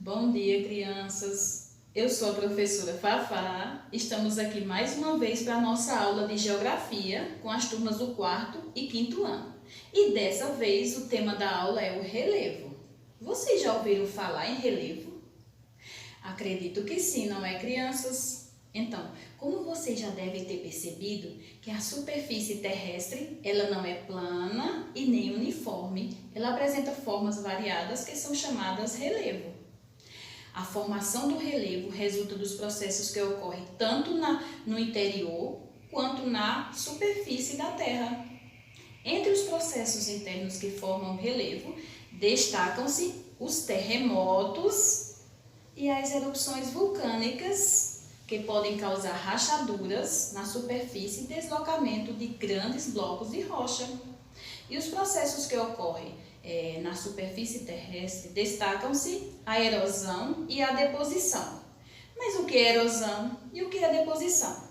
Bom dia, crianças! Eu sou a professora Fafá. Estamos aqui mais uma vez para a nossa aula de Geografia com as turmas do 4º e 5º ano. E dessa vez o tema da aula é o relevo. Vocês já ouviram falar em relevo? Acredito que sim, não é, crianças? Então, como vocês já devem ter percebido que a superfície terrestre ela não é plana e nem uniforme, ela apresenta formas variadas que são chamadas relevo. A formação do relevo resulta dos processos que ocorrem tanto no interior quanto na superfície da Terra. Entre os processos internos que formam o relevo, destacam-se os terremotos e as erupções vulcânicas, que podem causar rachaduras na superfície e deslocamento de grandes blocos de rocha. E os processos que ocorrem na superfície terrestre destacam-se a erosão e a deposição. Mas o que é erosão e o que é deposição?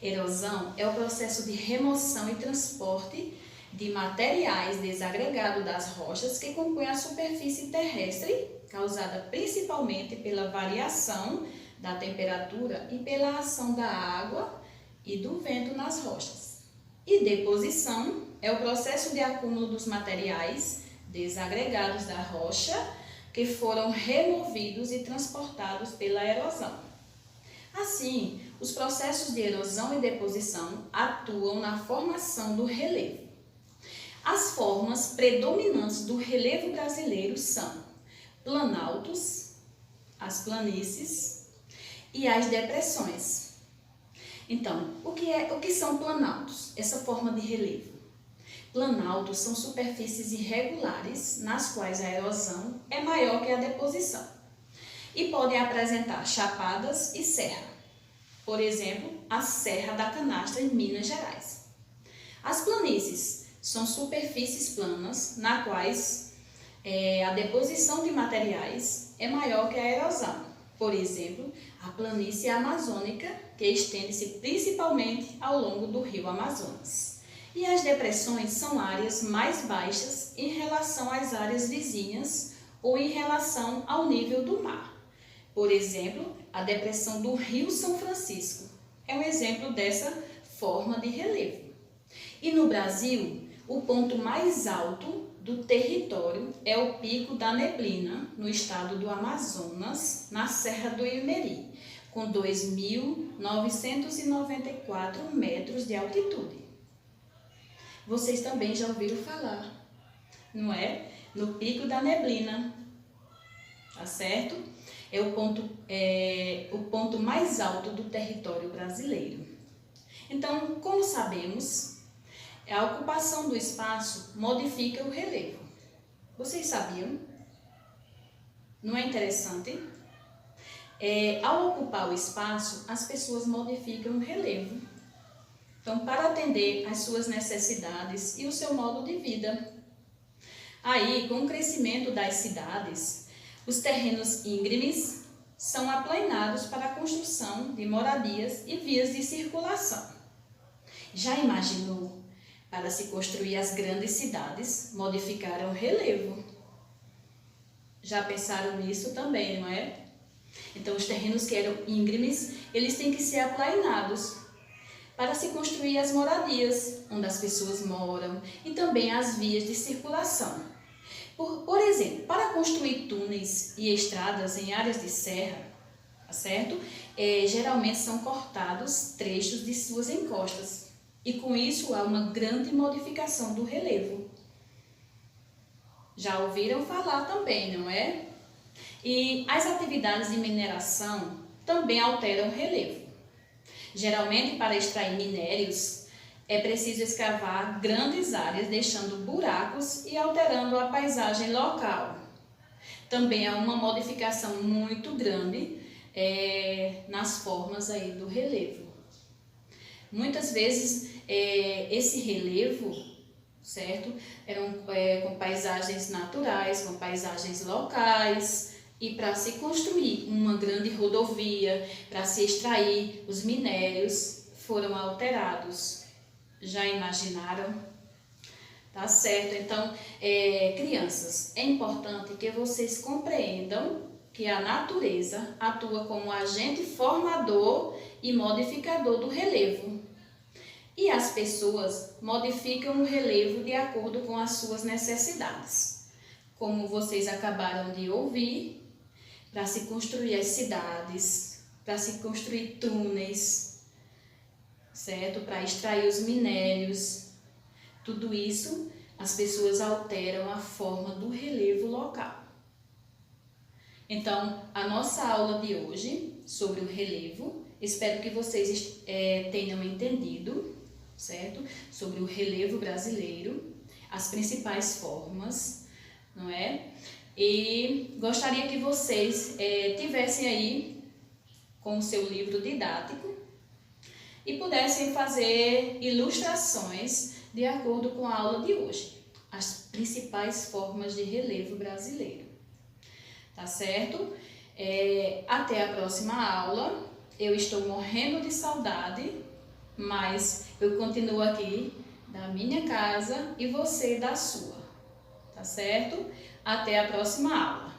Erosão é o processo de remoção e transporte de materiais desagregados das rochas que compõem a superfície terrestre, causada principalmente pela variação da temperatura e pela ação da água e do vento nas rochas. E deposição é o processo de acúmulo dos materiais desagregados da rocha que foram removidos e transportados pela erosão. Assim, os processos de erosão e deposição atuam na formação do relevo. As formas predominantes do relevo brasileiro são planaltos, as planícies e as depressões. Então, o que são planaltos? Essa forma de relevo. Planaltos são superfícies irregulares nas quais a erosão é maior que a deposição e podem apresentar chapadas e serra. Por exemplo, a Serra da Canastra em Minas Gerais. As planícies são superfícies planas nas quais a deposição de materiais é maior que a erosão. Por exemplo, a planície amazônica, que estende-se principalmente ao longo do rio Amazonas. E as depressões são áreas mais baixas em relação às áreas vizinhas ou em relação ao nível do mar. Por exemplo, a depressão do Rio São Francisco é um exemplo dessa forma de relevo. E no Brasil, o ponto mais alto do território é o Pico da Neblina, no estado do Amazonas, na Serra do Imeri, com 2.994 metros de altitude. Vocês também já ouviram falar, não é? No Pico da Neblina, tá certo? É o ponto mais alto do território brasileiro. Então, como sabemos, a ocupação do espaço modifica o relevo. Vocês sabiam? Não é interessante? Ao ocupar o espaço, as pessoas modificam o relevo. Então, para atender às suas necessidades e o seu modo de vida. Aí, com o crescimento das cidades, os terrenos íngremes são aplainados para a construção de moradias e vias de circulação. Já imaginou? Para se construir as grandes cidades, modificaram o relevo. Já pensaram nisso também, não é? Então, os terrenos que eram íngremes, eles têm que ser aplainados para se construir as moradias, onde as pessoas moram, e também as vias de circulação. Por exemplo, para construir túneis e estradas em áreas de serra, tá certo? Geralmente são cortados trechos de suas encostas. E com isso há uma grande modificação do relevo. Já ouviram falar também, não é? E as atividades de mineração também alteram o relevo. Geralmente, para extrair minérios, é preciso escavar grandes áreas, deixando buracos e alterando a paisagem local. Também há uma modificação muito grande nas formas aí do relevo. Muitas vezes esse relevo, certo? Eram com paisagens naturais, com paisagens locais, e para se construir uma grande rodovia, para se extrair os minérios, foram alterados. Já imaginaram? Tá certo? Então, crianças, é importante que vocês compreendam que a natureza atua como agente formador e modificador do relevo. E as pessoas modificam o relevo de acordo com as suas necessidades. Como vocês acabaram de ouvir, para se construir as cidades, para se construir túneis, certo? Para extrair os minérios. Tudo isso, as pessoas alteram a forma do relevo local. Então, a nossa aula de hoje sobre o relevo, espero que vocês tenham entendido, certo? Sobre o relevo brasileiro, as principais formas, não é? E gostaria que vocês tivessem aí com o seu livro didático e pudessem fazer ilustrações de acordo com a aula de hoje, as principais formas de relevo brasileiro. Tá certo? Até a próxima aula. Eu estou morrendo de saudade, mas eu continuo aqui da minha casa e você da sua. Tá certo? Até a próxima aula.